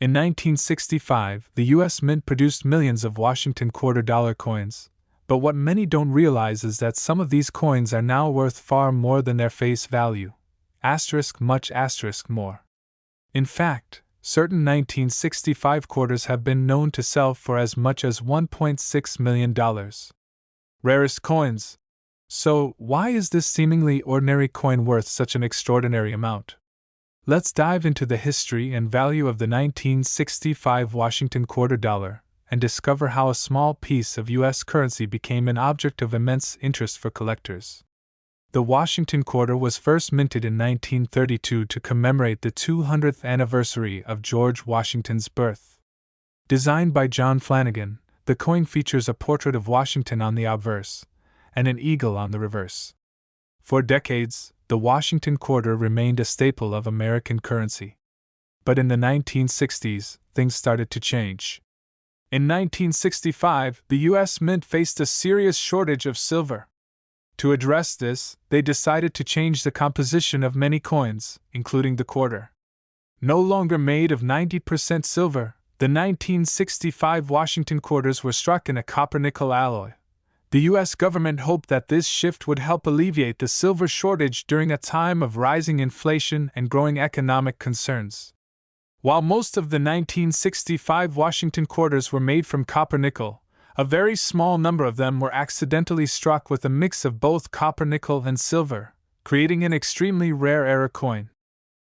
In 1965, the U.S. Mint produced millions of Washington quarter-dollar coins, but what many don't realize is that some of these coins are now worth far more than their face value. Much more. In fact, certain 1965 quarters have been known to sell for as much as $1.6 million. Rarest coins. So, why is this seemingly ordinary coin worth such an extraordinary amount? Let's dive into the history and value of the 1965 Washington quarter dollar and discover how a small piece of U.S. currency became an object of immense interest for collectors. The Washington quarter was first minted in 1932 to commemorate the 200th anniversary of George Washington's birth. Designed by John Flanagan, the coin features a portrait of Washington on the obverse and an eagle on the reverse. For decades, the Washington quarter remained a staple of American currency. But in the 1960s, things started to change. In 1965, the U.S. Mint faced a serious shortage of silver. To address this, they decided to change the composition of many coins, including the quarter. No longer made of 90% silver, the 1965 Washington quarters were struck in a copper-nickel alloy. The U.S. government hoped that this shift would help alleviate the silver shortage during a time of rising inflation and growing economic concerns. While most of the 1965 Washington quarters were made from copper-nickel, a very small number of them were accidentally struck with a mix of both copper-nickel and silver, creating an extremely rare error coin.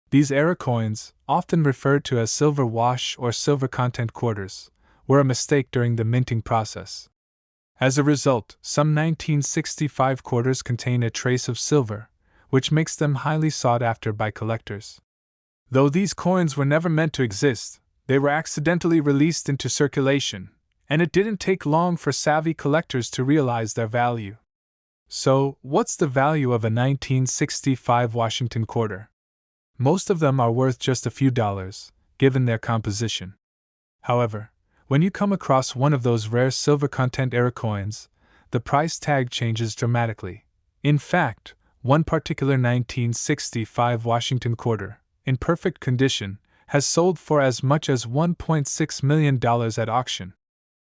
These error coins, often referred to as silver wash or silver content quarters, were a mistake during the minting process. As a result, some 1965 quarters contain a trace of silver, which makes them highly sought after by collectors. Though these coins were never meant to exist, they were accidentally released into circulation, and it didn't take long for savvy collectors to realize their value. So, what's the value of a 1965 Washington quarter? Most of them are worth just a few dollars, given their composition. However, when you come across one of those rare silver content error coins, the price tag changes dramatically. In fact, one particular 1965 Washington quarter, in perfect condition, has sold for as much as $1.6 million at auction.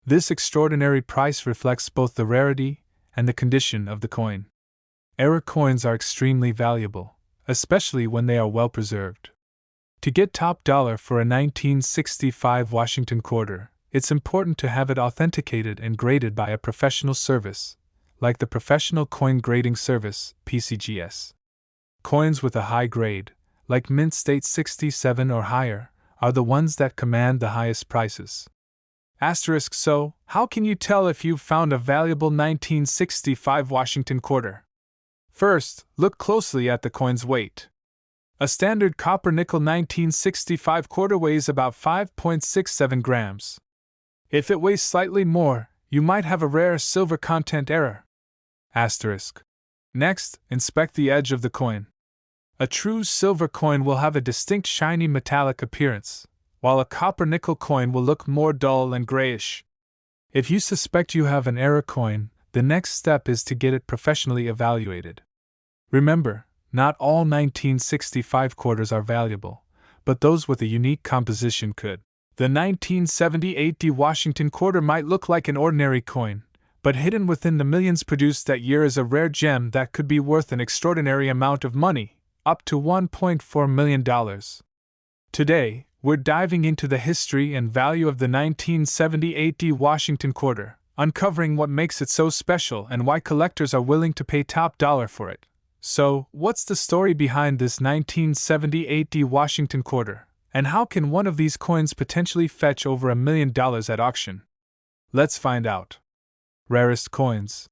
This extraordinary price reflects both the rarity and the condition of the coin. Error coins are extremely valuable, especially when they are well preserved. To get top dollar for a 1965 Washington quarter, it's important to have it authenticated and graded by a professional service, like the Professional Coin Grading Service, PCGS. Coins with a high grade, like Mint State 67 or higher, are the ones that command the highest prices. So, how can you tell if you've found a valuable 1965 Washington quarter? First, look closely at the coin's weight. A standard copper-nickel 1965 quarter weighs about 5.67 grams. If it weighs slightly more, you might have a rare silver content error. Next, inspect the edge of the coin. A true silver coin will have a distinct shiny metallic appearance, while a copper-nickel coin will look more dull and grayish. If you suspect you have an error coin, the next step is to get it professionally evaluated. Remember, not all 1965 quarters are valuable, but those with a unique composition could. The 1978 Washington quarter might look like an ordinary coin, but hidden within the millions produced that year is a rare gem that could be worth an extraordinary amount of money, up to $1.4 million. Today, we're diving into the history and value of the 1978 Washington quarter, uncovering what makes it so special and why collectors are willing to pay top dollar for it. So, what's the story behind this 1978 Washington quarter? And how can one of these coins potentially fetch over $1 million at auction? Let's find out. Rarest coins.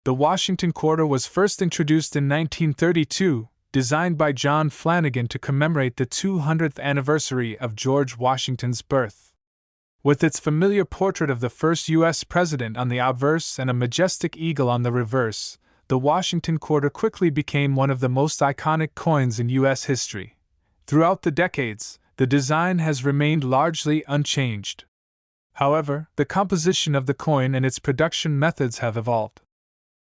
The Washington quarter was first introduced in 1932, designed by John Flanagan to commemorate the 200th anniversary of George Washington's birth. With its familiar portrait of the first U.S. president on the obverse and a majestic eagle on the reverse, the Washington quarter quickly became one of the most iconic coins in U.S. history. Throughout the decades, the design has remained largely unchanged. However, the composition of the coin and its production methods have evolved.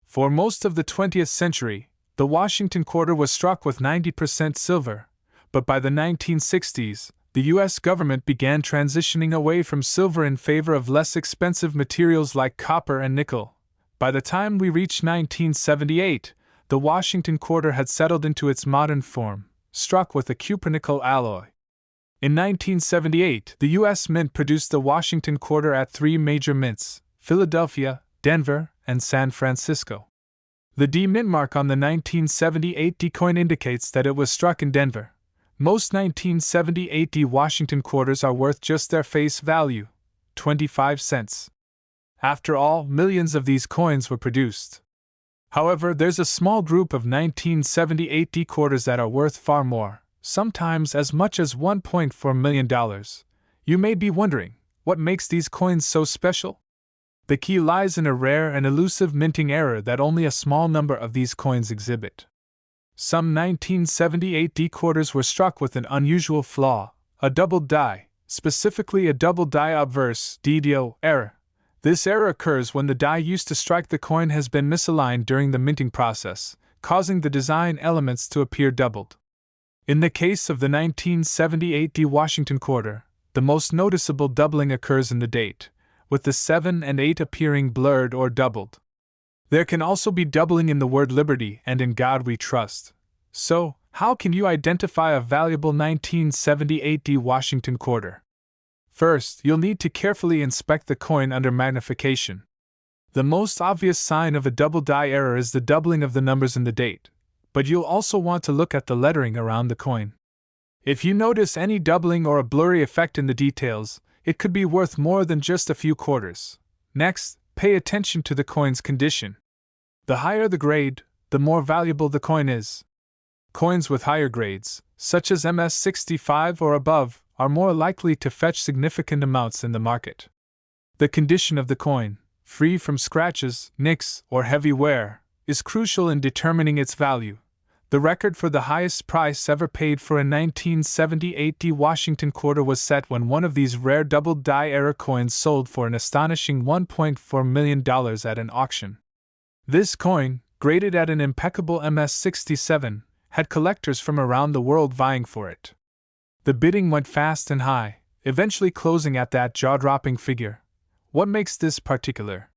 For most of the 20th century, the Washington quarter was struck with 90% silver, but by the 1960s, the U.S. government began transitioning away from silver in favor of less expensive materials like copper and nickel. By the time we reached 1978, the Washington quarter had settled into its modern form, struck with a cupronickel alloy. In 1978, the U.S. Mint produced the Washington quarter at three major mints: Philadelphia, Denver, and San Francisco. The D mint mark on the 1978 D coin indicates that it was struck in Denver. Most 1978 D Washington quarters are worth just their face value, 25 cents. After all, millions of these coins were produced. However, there's a small group of 1978 D quarters that are worth far more, sometimes as much as $1.4 million. You may be wondering, what makes these coins so special? The key lies in a rare and elusive minting error that only a small number of these coins exhibit. Some 1978 D quarters were struck with an unusual flaw, a doubled die, specifically a double die obverse (DDO) error. This error occurs when the die used to strike the coin has been misaligned during the minting process, causing the design elements to appear doubled. In the case of the 1978 D Washington quarter, the most noticeable doubling occurs in the date, with the 7 and 8 appearing blurred or doubled. There can also be doubling in the word liberty and in God we trust. So, how can you identify a valuable 1978 D Washington quarter? First, you'll need to carefully inspect the coin under magnification. The most obvious sign of a double die error is the doubling of the numbers in the date, but you'll also want to look at the lettering around the coin. If you notice any doubling or a blurry effect in the details, it could be worth more than just a few quarters. Next, pay attention to the coin's condition. The higher the grade, the more valuable the coin is. Coins with higher grades, such as MS65 or above, are more likely to fetch significant amounts in the market. The condition of the coin, free from scratches, nicks, or heavy wear, is crucial in determining its value. The record for the highest price ever paid for a 1978 D Washington quarter was set when one of these rare double die error coins sold for an astonishing $1.4 million at an auction. This coin, graded at an impeccable MS67, had collectors from around the world vying for it. The bidding went fast and high, eventually closing at that jaw-dropping figure. What makes this particular?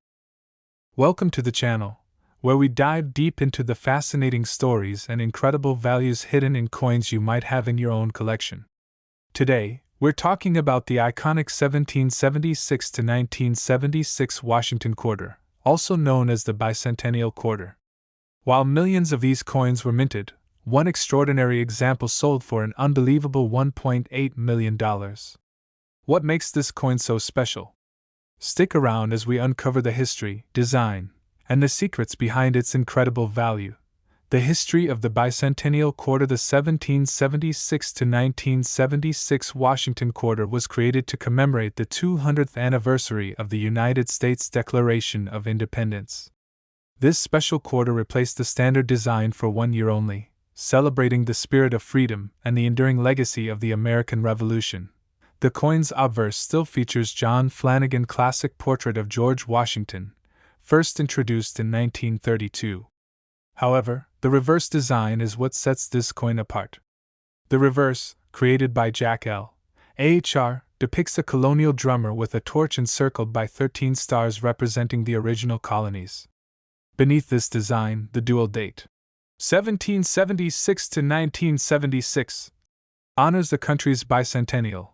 Welcome to the channel, where we dive deep into the fascinating stories and incredible values hidden in coins you might have in your own collection. Today, we're talking about the iconic 1776 to 1976 Washington quarter, also known as the Bicentennial quarter. While millions of these coins were minted, one extraordinary example sold for an unbelievable $1.8 million. What makes this coin so special? Stick around as we uncover the history, design, and the secrets behind its incredible value. The history of the Bicentennial quarter. The 1776 to 1976 Washington quarter was created to commemorate the 200th anniversary of the United States Declaration of Independence. This special quarter replaced the standard design for 1 year only, celebrating the spirit of freedom and the enduring legacy of the American Revolution. The coin's obverse still features John Flanagan's classic portrait of George Washington, first introduced in 1932. However, the reverse design is what sets this coin apart. The reverse, created by Jack L. Ahr, depicts a colonial drummer with a torch encircled by 13 stars representing the original colonies. Beneath this design, the dual date, 1776 to 1976, honors the country's bicentennial.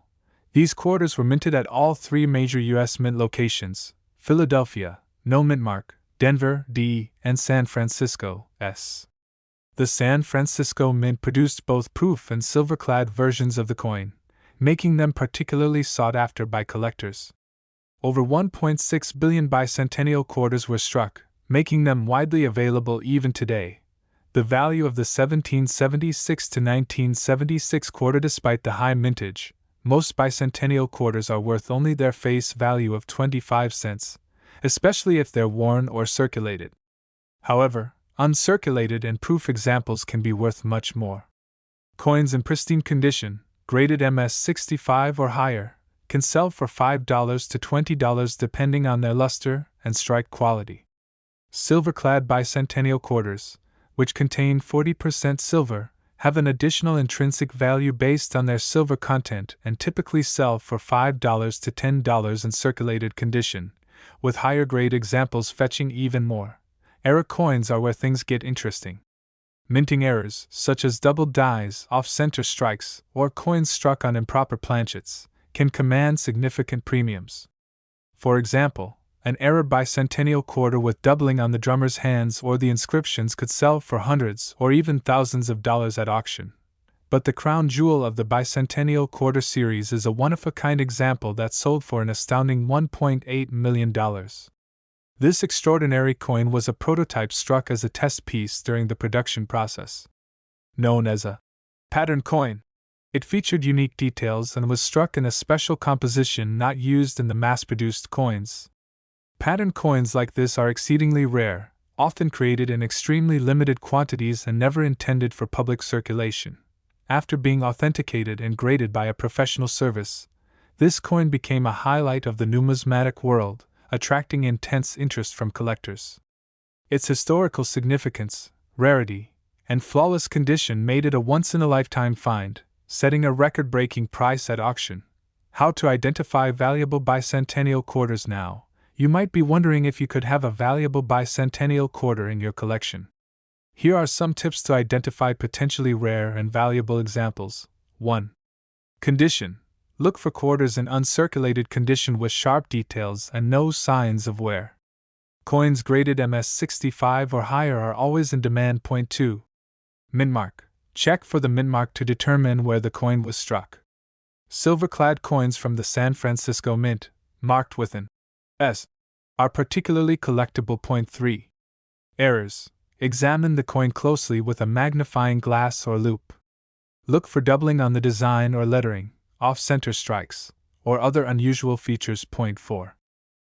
These quarters were minted at all three major U.S. mint locations: Philadelphia, no mint mark; Denver, D, and San Francisco, S. The San Francisco Mint produced both proof and silver-clad versions of the coin, making them particularly sought after by collectors. Over 1.6 billion bicentennial quarters were struck, making them widely available even today. The value of the 1776 to 1976 quarter. Despite the high mintage, most bicentennial quarters are worth only their face value of 25 cents, especially if they're worn or circulated. However, uncirculated and proof examples can be worth much more. Coins in pristine condition, graded MS65 or higher, can sell for $5 to $20 depending on their luster and strike quality. Silver-clad bicentennial quarters, which contain 40% silver, have an additional intrinsic value based on their silver content and typically sell for $5 to $10 in circulated condition, with higher grade examples fetching even more. Error coins are where things get interesting. Minting errors, such as double dies, off-center strikes, or coins struck on improper planchets, can command significant premiums. For example, an error bicentennial quarter with doubling on the drummer's hands or the inscriptions could sell for hundreds or even thousands of dollars at auction. But the crown jewel of the bicentennial quarter series is a one-of-a-kind example that sold for an astounding $1.8 million. This extraordinary coin was a prototype struck as a test piece during the production process. Known as a pattern coin, it featured unique details and was struck in a special composition not used in the mass-produced coins. Pattern coins like this are exceedingly rare, often created in extremely limited quantities and never intended for public circulation. After being authenticated and graded by a professional service, this coin became a highlight of the numismatic world, attracting intense interest from collectors. Its historical significance, rarity, and flawless condition made it a once-in-a-lifetime find, setting a record-breaking price at auction. How to identify valuable bicentennial quarters now? You might be wondering if you could have a valuable bicentennial quarter in your collection. Here are some tips to identify potentially rare and valuable examples. 1. Condition. Look for quarters in uncirculated condition with sharp details and no signs of wear. Coins graded MS65 or higher are always in demand. 2. Mintmark. Check for the mintmark to determine where the coin was struck. Silver-clad coins from the San Francisco Mint, marked with an S, are particularly collectible. 3. Errors. Examine the coin closely with a magnifying glass or loupe. Look for doubling on the design or lettering, off-center strikes, or other unusual features. 4.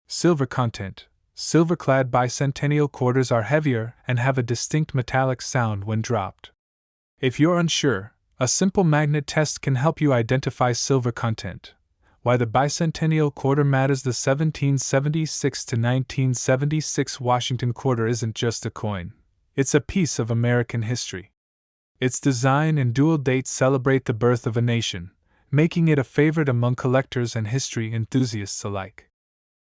Silver content. Silver-clad bicentennial quarters are heavier and have a distinct metallic sound when dropped. If you're unsure, a simple magnet test can help you identify silver content. Why the bicentennial quarter matters. The 1776 to 1976 Washington quarter isn't just a coin. It's a piece of American history. Its design and dual dates celebrate the birth of a nation, making it a favorite among collectors and history enthusiasts alike.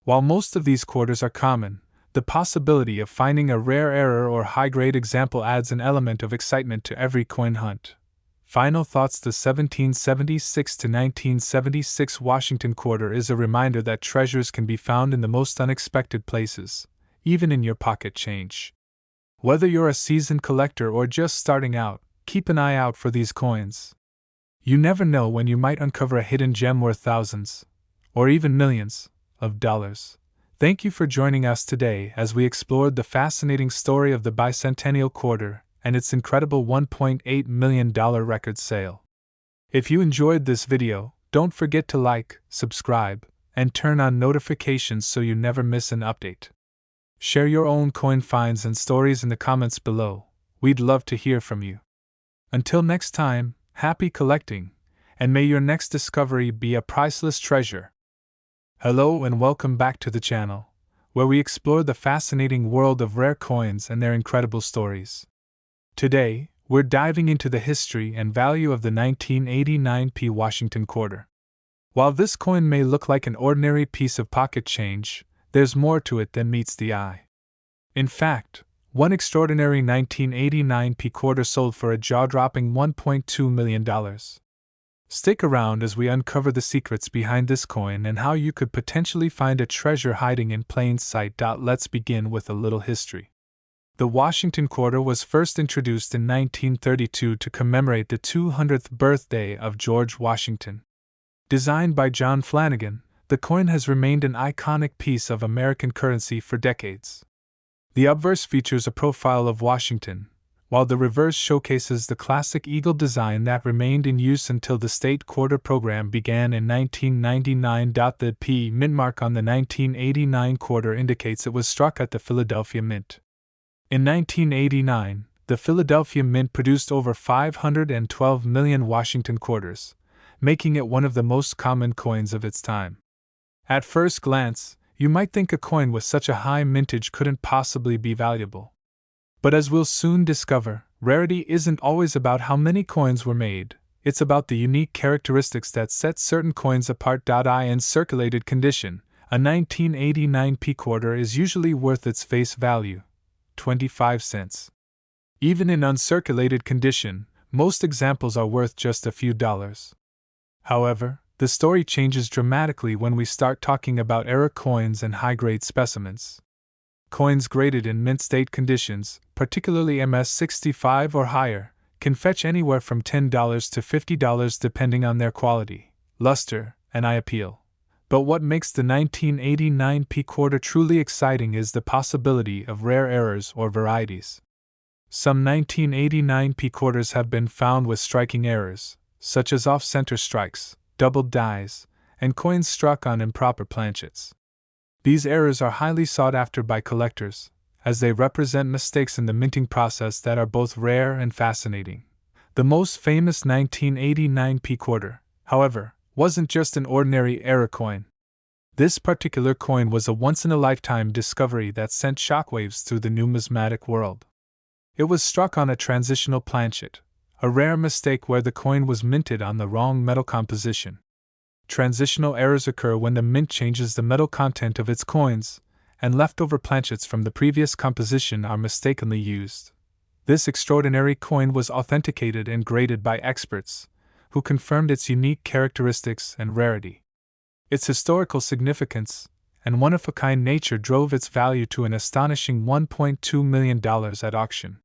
While most of these quarters are common, the possibility of finding a rare error or high-grade example adds an element of excitement to every coin hunt. Final thoughts. The 1776 to 1976 Washington quarter is a reminder that treasures can be found in the most unexpected places, even in your pocket change. Whether you're a seasoned collector or just starting out, keep an eye out for these coins. You never know when you might uncover a hidden gem worth thousands, or even millions, of dollars. Thank you for joining us today as we explored the fascinating story of the bicentennial quarter and its incredible $1.8 million record sale. If you enjoyed this video, don't forget to like, subscribe, and turn on notifications so you never miss an update. Share your own coin finds and stories in the comments below. We'd love to hear from you. Until next time, happy collecting, and may your next discovery be a priceless treasure. Hello and welcome back to the channel, where we explore the fascinating world of rare coins and their incredible stories. Today, we're diving into the history and value of the 1989 Washington quarter. While this coin may look like an ordinary piece of pocket change, there's more to it than meets the eye. In fact, one extraordinary 1989 quarter sold for a jaw-dropping $1.2 million. Stick around as we uncover the secrets behind this coin and how you could potentially find a treasure hiding in plain sight. Let's begin with a little history. The Washington quarter was first introduced in 1932 to commemorate the 200th birthday of George Washington. Designed by John Flanagan, the coin has remained an iconic piece of American currency for decades. The obverse features a profile of Washington, while the reverse showcases the classic eagle design that remained in use until the state quarter program began in 1999. The P mint mark on the 1989 quarter indicates it was struck at the Philadelphia Mint. In 1989, the Philadelphia Mint produced over 512 million Washington quarters, making it one of the most common coins of its time. At first glance, you might think a coin with such a high mintage couldn't possibly be valuable. But as we'll soon discover, Rarity isn't always about how many coins were made, it's about the unique characteristics that set certain coins apart. In circulated condition, a 1989 p quarter is usually worth its face value, 25 cents. Even in uncirculated condition, most examples are worth just a few dollars. However, the story changes dramatically when we start talking about era coins and high-grade specimens. Coins graded in mint state conditions, particularly MS-65 or higher, can fetch anywhere from $10 to $50 depending on their quality, luster, and eye appeal. But what makes the 1989 p quarter truly exciting is the possibility of rare errors or varieties. Some 1989 p quarters have been found with striking errors, such as off-center strikes, doubled dies, and coins struck on improper planchets. These errors are highly sought after by collectors, as they represent mistakes in the minting process that are both rare and fascinating. The most famous 1989 p quarter, however, wasn't just an ordinary era coin. This particular coin was a once-in-a-lifetime discovery that sent shockwaves through the numismatic world. It was struck on a transitional planchet, a rare mistake where the coin was minted on the wrong metal composition. Transitional errors occur when the mint changes the metal content of its coins, and leftover planchets from the previous composition are mistakenly used. This extraordinary coin was authenticated and graded by experts, who confirmed its unique characteristics and rarity. Its historical significance and one-of-a-kind nature drove its value to an astonishing $1.2 million at auction.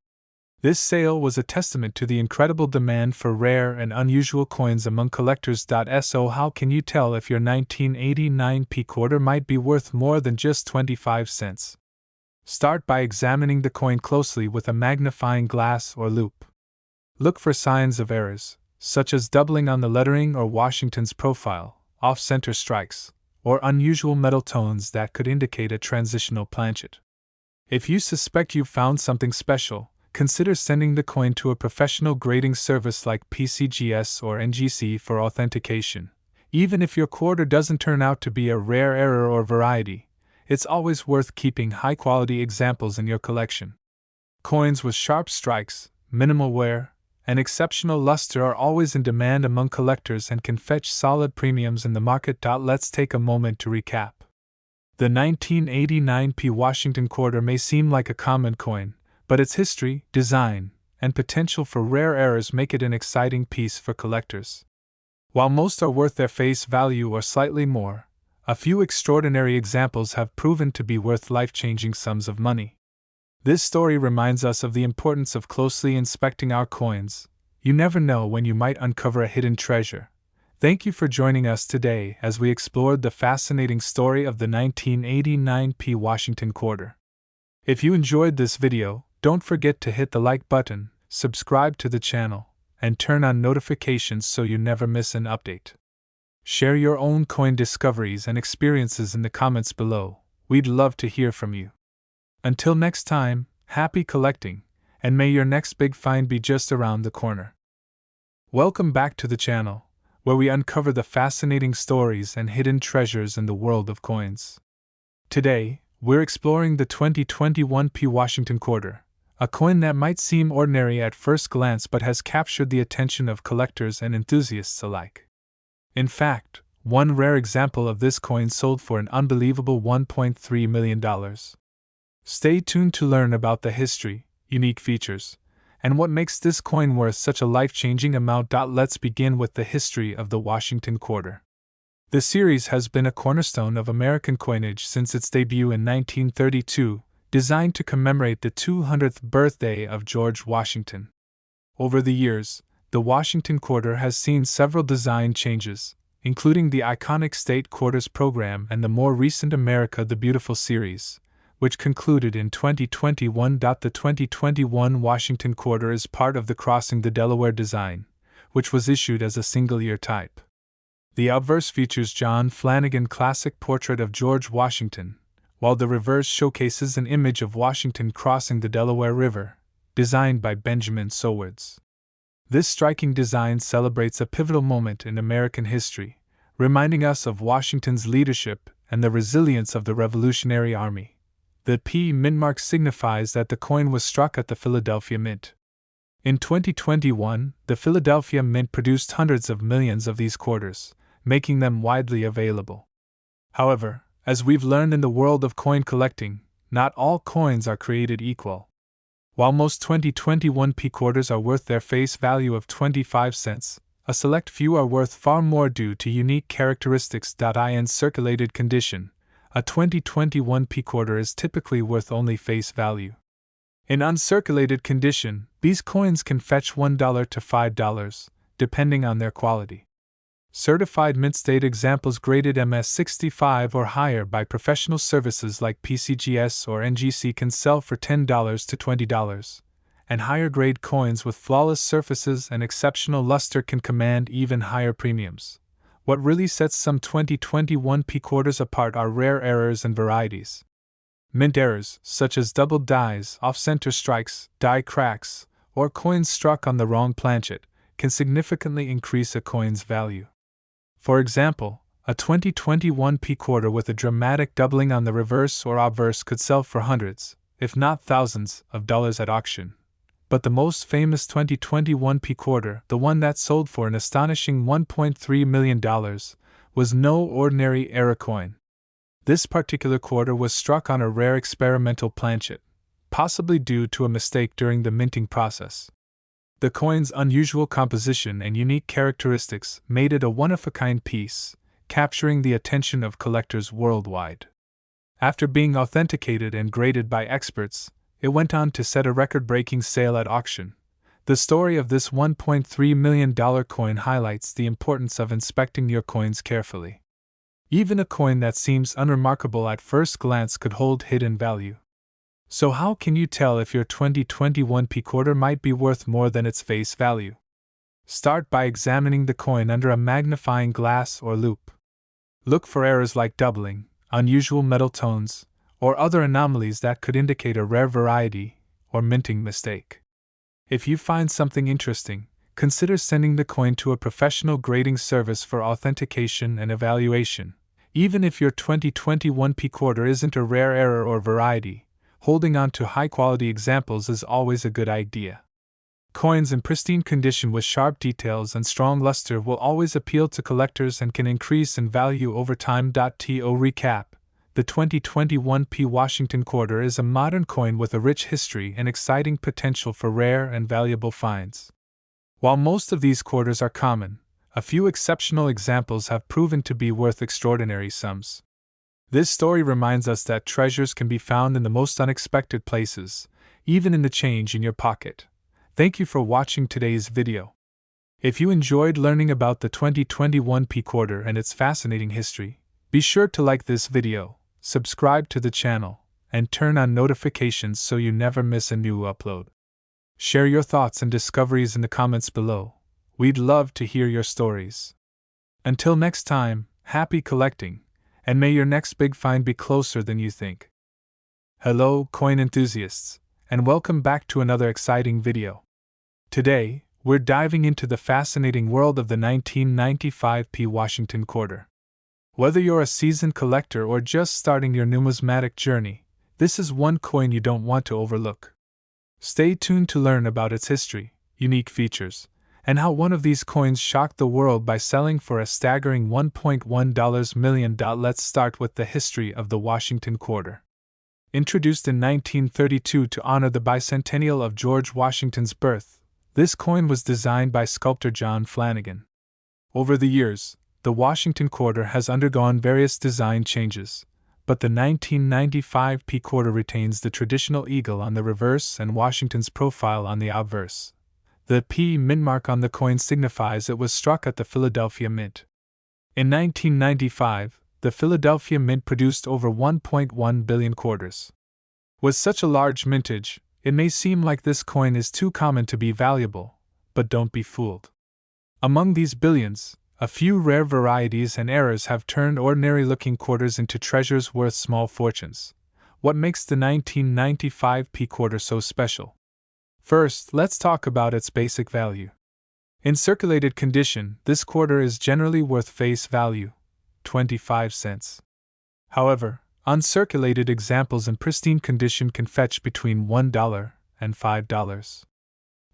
This sale was a testament to the incredible demand for rare and unusual coins among collectors. So how can you tell if your 1989 p quarter might be worth more than just 25 cents? Start by examining the coin closely with a magnifying glass or loupe. Look for signs of errors, such as doubling on the lettering or Washington's profile, off-center strikes, or unusual metal tones that could indicate a transitional planchet. If you suspect you've found something special, consider sending the coin to a professional grading service like PCGS or NGC for authentication. Even if your quarter doesn't turn out to be a rare error or variety, it's always worth keeping high-quality examples in your collection. Coins with sharp strikes, minimal wear, and exceptional luster are always in demand among collectors and can fetch solid premiums in the market. Let's take a moment to recap. The 1989 p Washington quarter may seem like a common coin, but its history, design, and potential for rare errors make it an exciting piece for collectors. While most are worth their face value or slightly more, a few extraordinary examples have proven to be worth life-changing sums of money. This story reminds us of the importance of closely inspecting our coins. You never know when you might uncover a hidden treasure. Thank you for joining us today as we explored the fascinating story of the 1989 p Washington quarter. If you enjoyed this video, don't forget to hit the like button, subscribe to the channel, and turn on notifications so you never miss an update. Share your own coin discoveries and experiences in the comments below. We'd love to hear from you. Until next time, happy collecting, and may your next big find be just around the corner. Welcome back to the channel, where we uncover the fascinating stories and hidden treasures in the world of coins. Today, we're exploring the 2021 p Washington quarter, a coin that might seem ordinary at first glance but has captured the attention of collectors and enthusiasts alike. In fact, one rare example of this coin sold for an unbelievable $1.3 million. Stay tuned to learn about the history, unique features, and what makes this coin worth such a life-changing amount. Let's begin with the history of the Washington quarter. The series has been a cornerstone of American coinage since its debut in 1932, designed to commemorate the 200th birthday of George Washington. Over the years, the Washington quarter has seen several design changes, including the iconic State Quarters program and the more recent America the Beautiful series, which concluded in 2021. The 2021 Washington quarter is part of the Crossing the Delaware design, which was issued as a single-year type. The obverse features John Flanagan classic portrait of George Washington, while the reverse showcases an image of Washington crossing the Delaware River, designed by Benjamin Sowards. This striking design celebrates a pivotal moment in American history, reminding us of Washington's leadership and the resilience of the Revolutionary Army. The P mint mark signifies that the coin was struck at the Philadelphia Mint. In 2021, the Philadelphia Mint produced hundreds of millions of these quarters, making them widely available. However, as we've learned in the world of coin collecting, not all coins are created equal. While most 2021 P quarters are worth their face value of 25 cents, a select few are worth far more due to unique characteristics. In circulated condition, a 2021 P quarter is typically worth only face value. In uncirculated condition, these coins can fetch $1 to $5, depending on their quality. Certified mint state examples graded MS65 or higher by professional services like PCGS or NGC can sell for $10 to $20, and higher grade coins with flawless surfaces and exceptional luster can command even higher premiums. What really sets some 2021 P quarters apart are rare errors and varieties. Mint errors, such as doubled dies, off-center strikes, die cracks, or coins struck on the wrong planchet, can significantly increase a coin's value. For example, a 2021 P quarter with a dramatic doubling on the reverse or obverse could sell for hundreds, if not thousands, of dollars at auction. But the most famous 2021 P quarter, the one that sold for an astonishing $1.3 million, was no ordinary error coin. This particular quarter was struck on a rare experimental planchet, possibly due to a mistake during the minting process. The coin's unusual composition and unique characteristics made it a one-of-a-kind piece, capturing the attention of collectors worldwide. After being authenticated and graded by experts, it went on to set a record-breaking sale at auction. The story of this $1.3 million coin highlights the importance of inspecting your coins carefully. Even a coin that seems unremarkable at first glance could hold hidden value. So how can you tell if your 2021 P quarter might be worth more than its face value? Start by examining the coin under a magnifying glass or loupe. Look for errors like doubling, unusual metal tones, or other anomalies that could indicate a rare variety or minting mistake. If you find something interesting, consider sending the coin to a professional grading service for authentication and evaluation. Even if your 2021 P quarter isn't a rare error or variety, holding on to high-quality examples is always a good idea. Coins in pristine condition with sharp details and strong luster will always appeal to collectors and can increase in value over time. To recap, the 2021 P Washington quarter is a modern coin with a rich history and exciting potential for rare and valuable finds. While most of these quarters are common, a few exceptional examples have proven to be worth extraordinary sums. This story reminds us that treasures can be found in the most unexpected places, even in the change in your pocket. Thank you for watching today's video. If you enjoyed learning about the 2021 P quarter and its fascinating history, be sure to like this video, subscribe to the channel, and turn on notifications so you never miss a new upload. Share your thoughts and discoveries in the comments below. We'd love to hear your stories. Until next time, happy collecting, and may your next big find be closer than you think. Hello, coin enthusiasts, and welcome back to another exciting video. Today, we're diving into the fascinating world of the 1995 P Washington quarter. Whether you're a seasoned collector or just starting your numismatic journey, this is one coin you don't want to overlook. Stay tuned to learn about its history, unique features, and how one of these coins shocked the world by selling for a staggering $1.1 million. Let's start with the history of the Washington quarter. Introduced in 1932 to honor the bicentennial of George Washington's birth, this coin was designed by sculptor John Flanagan. Over the years, the Washington quarter has undergone various design changes, but the 1995 P quarter retains the traditional eagle on the reverse and Washington's profile on the obverse. The P mint mark on the coin signifies it was struck at the Philadelphia Mint. In 1995, the Philadelphia Mint produced over 1.1 billion quarters. With such a large mintage, it may seem like this coin is too common to be valuable, but don't be fooled. Among these billions, a few rare varieties and errors have turned ordinary-looking quarters into treasures worth small fortunes. What makes the 1995 P quarter so special? First, let's talk about its basic value. In circulated condition, this quarter is generally worth face value, 25 cents. However, uncirculated examples in pristine condition can fetch between $1 and $5.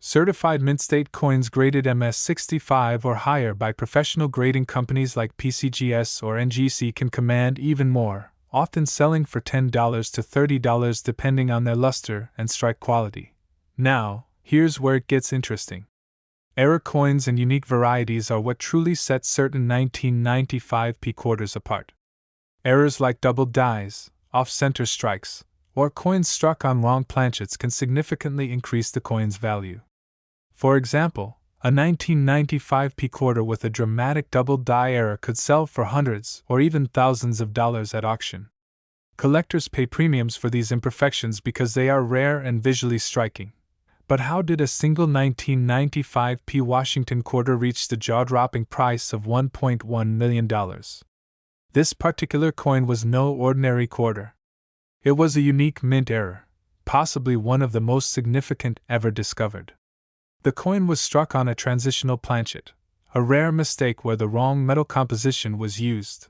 Certified mint state coins graded MS65 or higher by professional grading companies like PCGS or NGC can command even more, often selling for $10 to $30 depending on their luster and strike quality. Now, here's where it gets interesting. Error coins and unique varieties are what truly set certain 1995p quarters apart. Errors like double dies, off-center strikes, or coins struck on long planchets can significantly increase the coin's value. For example, a 1995p quarter with a dramatic double die error could sell for hundreds or even thousands of dollars at auction. Collectors pay premiums for these imperfections because they are rare and visually striking. But how did a single 1995p Washington quarter reach the jaw-dropping price of $1.1 million? This particular coin was no ordinary quarter. It was a unique mint error, possibly one of the most significant ever discovered. The coin was struck on a transitional planchet, a rare mistake where the wrong metal composition was used.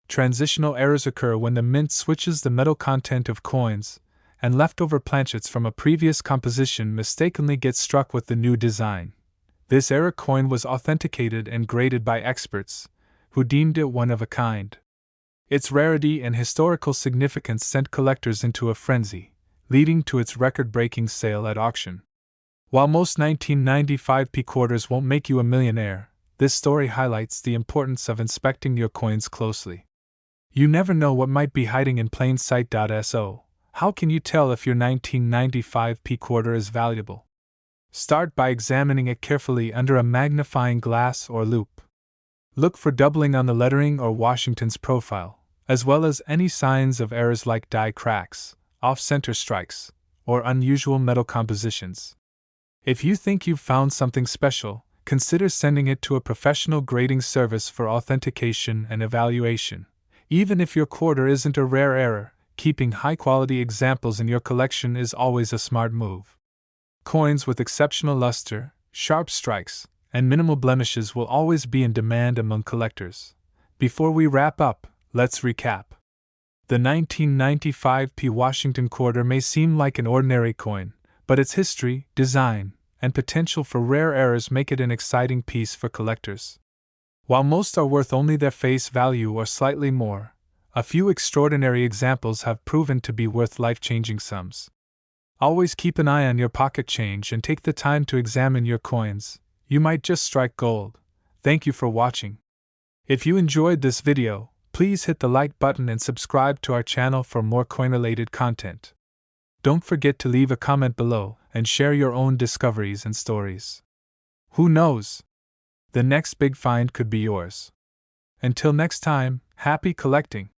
Transitional errors occur when the mint switches the metal content of coins, and leftover planchets from a previous composition mistakenly get struck with the new design. This error coin was authenticated and graded by experts, who deemed it one of a kind. Its rarity and historical significance sent collectors into a frenzy, leading to its record-breaking sale at auction. While most 1995p quarters won't make you a millionaire, this story highlights the importance of inspecting your coins closely. You never know what might be hiding in plain sight. So, how can you tell if your 1995p quarter is valuable? Start by examining it carefully under a magnifying glass or loupe. Look for doubling on the lettering or Washington's profile, as well as any signs of errors like die cracks, off-center strikes, or unusual metal compositions. If you think you've found something special, consider sending it to a professional grading service for authentication and evaluation. Even if your quarter isn't a rare error, keeping high-quality examples in your collection is always a smart move. Coins with exceptional luster, sharp strikes, and minimal blemishes will always be in demand among collectors. Before we wrap up, let's recap. The 1995p Washington quarter may seem like an ordinary coin, but its history, design, and potential for rare errors make it an exciting piece for collectors. While most are worth only their face value or slightly more, a few extraordinary examples have proven to be worth life-changing sums. Always keep an eye on your pocket change and take the time to examine your coins. You might just strike gold. Thank you for watching. If you enjoyed this video, please hit the like button and subscribe to our channel for more coin-related content. Don't forget to leave a comment below and share your own discoveries and stories. Who knows? The next big find could be yours. Until next time, happy collecting!